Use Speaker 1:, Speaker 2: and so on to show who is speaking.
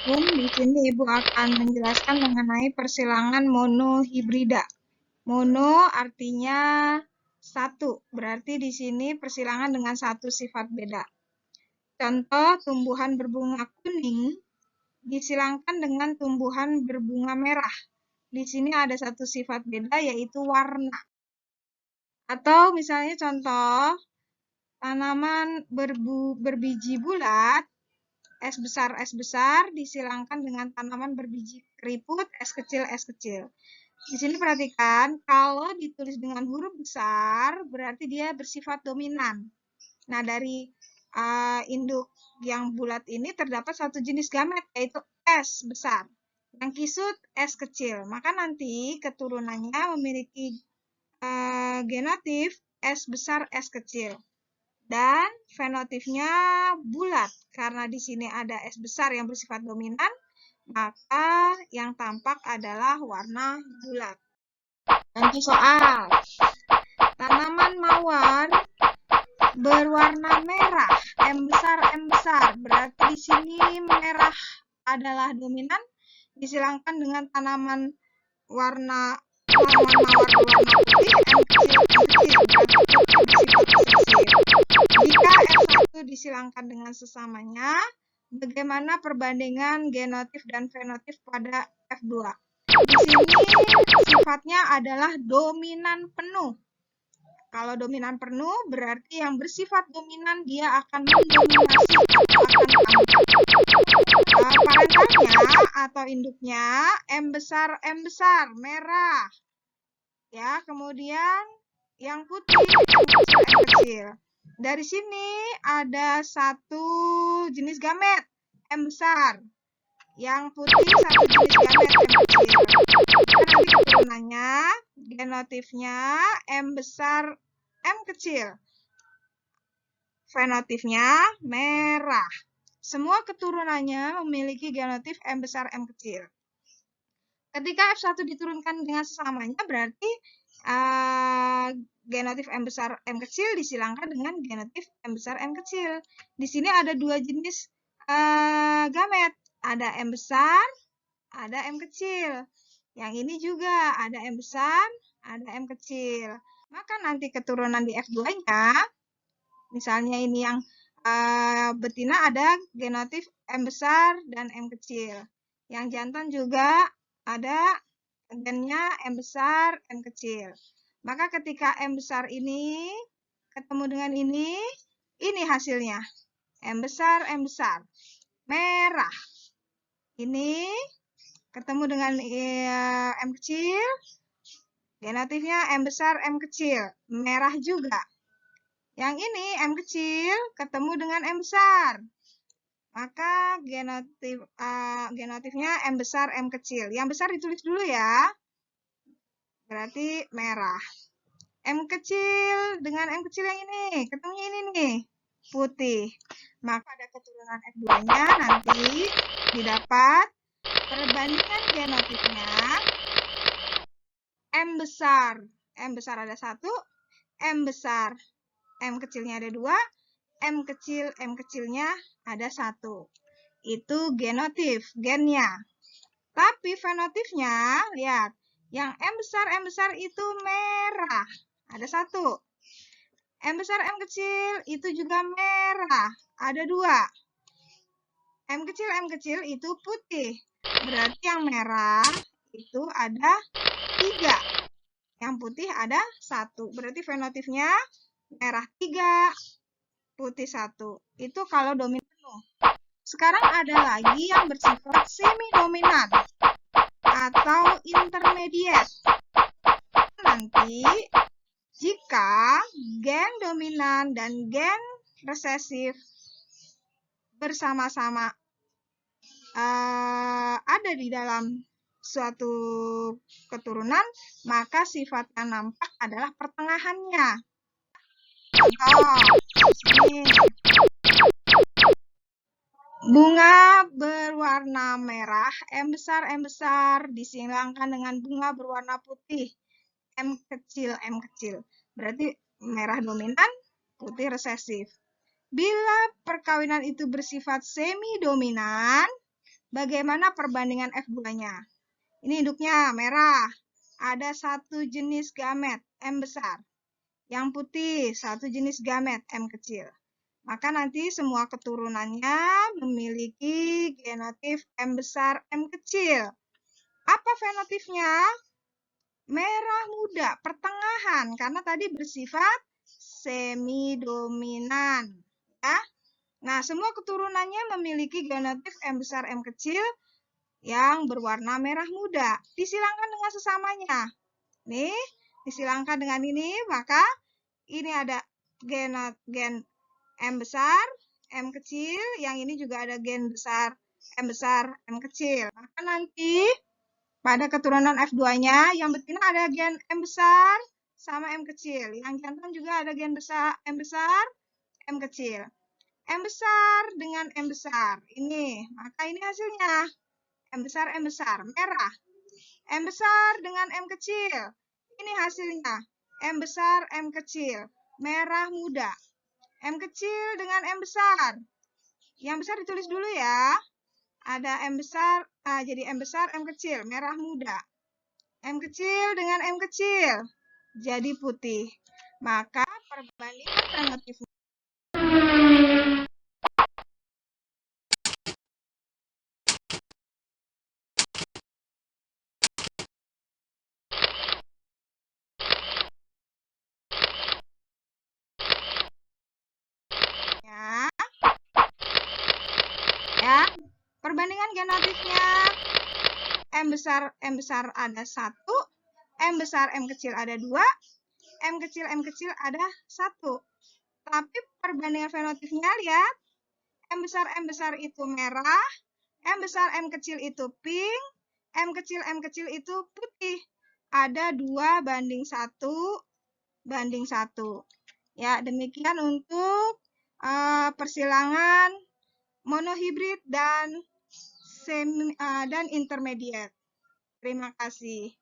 Speaker 1: Assalamualaikum. Di sini Ibu akan menjelaskan mengenai persilangan monohibrida. Mono artinya satu, berarti di sini persilangan dengan satu sifat beda. Contoh, tumbuhan berbunga kuning disilangkan dengan tumbuhan berbunga merah. Di sini ada satu sifat beda, yaitu warna. Atau misalnya contoh, tanaman berbiji bulat, es besar disilangkan dengan tanaman berbiji keriput, es kecil. Di sini perhatikan, kalau ditulis dengan huruf besar, berarti dia bersifat dominan. Nah, dari induk yang bulat ini terdapat satu jenis gamet, yaitu es besar. Yang kisut, es kecil. Maka nanti keturunannya memiliki genotif es besar, es kecil. Dan fenotipnya bulat. Karena di sini ada es besar yang bersifat dominan, maka yang tampak adalah warna bulat. Contoh soal. Tanaman mawar berwarna merah, M besar. Berarti di sini merah adalah dominan, disilangkan dengan tanaman warna mawar berwarna putih, Jika F1 disilangkan dengan sesamanya, bagaimana perbandingan genotif dan fenotip pada F2? Di sini sifatnya adalah dominan penuh. Kalau dominan penuh, berarti yang bersifat dominan dia akan mendominasi, parentalnya atau induknya M besar, merah. Ya, kemudian yang putih, M kecil. Dari sini ada satu jenis gamet, M besar. Yang putih satu jenis gamet, M kecil. Nanti keturunannya, genotifnya M besar, M kecil. Fenotipnya merah. Semua keturunannya memiliki genotif M besar, M kecil. Ketika F1 diturunkan dengan sesamanya, berarti genotif M besar, M kecil disilangkan dengan genotif M besar, M kecil. Di sini ada dua jenis gamet. Ada M besar, ada M kecil. Yang ini juga ada M besar, ada M kecil. Maka nanti keturunan di F2-nya, misalnya ini yang betina ada genotif M besar dan M kecil. Yang jantan juga ada gennya M besar, M kecil. Maka ketika M besar ini ketemu dengan ini hasilnya. M besar, merah. Ini ketemu dengan M kecil, genotifnya M besar, M kecil. Merah juga. Yang ini M kecil ketemu dengan M besar. Maka genotifnya M besar, M kecil. Yang besar ditulis dulu ya. Berarti merah. M kecil dengan M kecil yang ini. Ketemunya ini nih. Putih. Maka pada keturunan F2-nya nanti didapat perbandingan genotifnya. M besar ada 1. M besar. M kecilnya ada 2. M kecilnya ada 1. Itu genotif, gennya. Tapi fenotipnya, lihat. Yang M besar itu merah. Ada 1. M besar, M kecil itu juga merah. Ada 2. M kecil itu putih. Berarti yang merah itu ada 3. Yang putih ada 1. Berarti fenotipnya merah 3, putih 1. Itu kalau dominan penuh. Sekarang ada lagi yang bersifat semi-dominan atau intermediate. Nanti jika gen dominan dan gen resesif bersama-sama ada di dalam suatu keturunan, maka sifat yang nampak adalah pertengahannya. Bunga berwarna merah, M besar, disilangkan dengan bunga berwarna putih, M kecil. Berarti merah dominan, putih resesif. Bila perkawinan itu bersifat semi-dominan, Bagaimana perbandingan F2-nya? Ini induknya merah. Ada satu jenis gamet M besar. Yang putih satu jenis gamet M kecil. Maka nanti semua keturunannya memiliki genotip M besar M kecil. Apa fenotipnya? Merah muda, pertengahan, karena tadi bersifat semi-dominan. Ya. Nah, semua keturunannya memiliki genotip M besar M kecil yang berwarna merah muda. Disilangkan dengan sesamanya. Nih, disilangkan dengan ini, maka ini ada gen M besar, M kecil, yang ini juga ada gen besar, M kecil. Maka nanti pada keturunan F2-nya, yang betina ada gen M besar sama M kecil. Yang jantan juga ada gen besar, M kecil. M besar dengan M besar. Ini, maka ini hasilnya. M besar, merah. M besar dengan M kecil. Ini hasilnya. M besar, M kecil, merah muda. M kecil dengan M besar. Yang besar ditulis dulu ya. Ada M besar, jadi M besar, M kecil, merah muda. M kecil dengan M kecil, jadi putih. Maka perbandingan fenotipnya. Ya, perbandingan genotipnya. M besar ada 1, M besar M kecil ada 2, M kecil ada 1. Tapi perbandingan fenotipnya lihat, M besar itu merah, M besar M kecil itu pink, M kecil itu putih. Ada 2:1. Ya, demikian untuk persilangan monohibrid dan intermediate. Terima kasih.